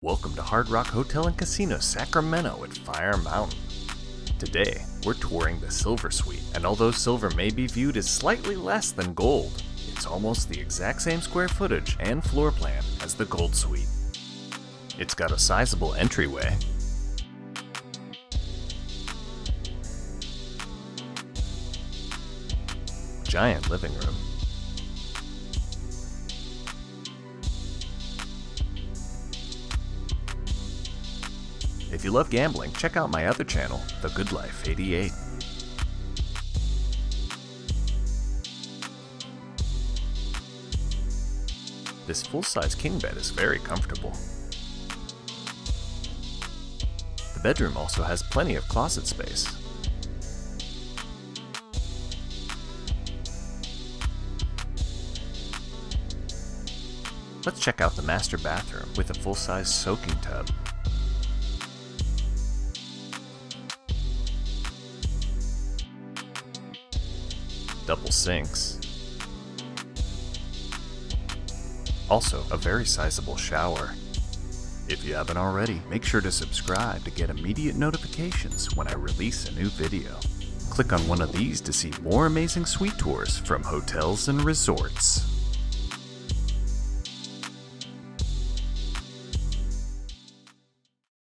Welcome to Hard Rock Hotel and Casino, Sacramento at Fire Mountain. Today, we're touring the Silver Suite, and although silver may be viewed as slightly less than gold, it's almost the exact same square footage and floor plan as the Gold Suite. It's got a sizable entryway, giant living room, if you love gambling, check out my other channel, The Good Life 88. This full-size king bed is very comfortable. The bedroom also has plenty of closet space. Let's check out the master bathroom with a full-size soaking tub. Double sinks. Also, a very sizable shower. If you haven't already, make sure to subscribe to get immediate notifications when I release a new video. Click on one of these to see more amazing suite tours from hotels and resorts.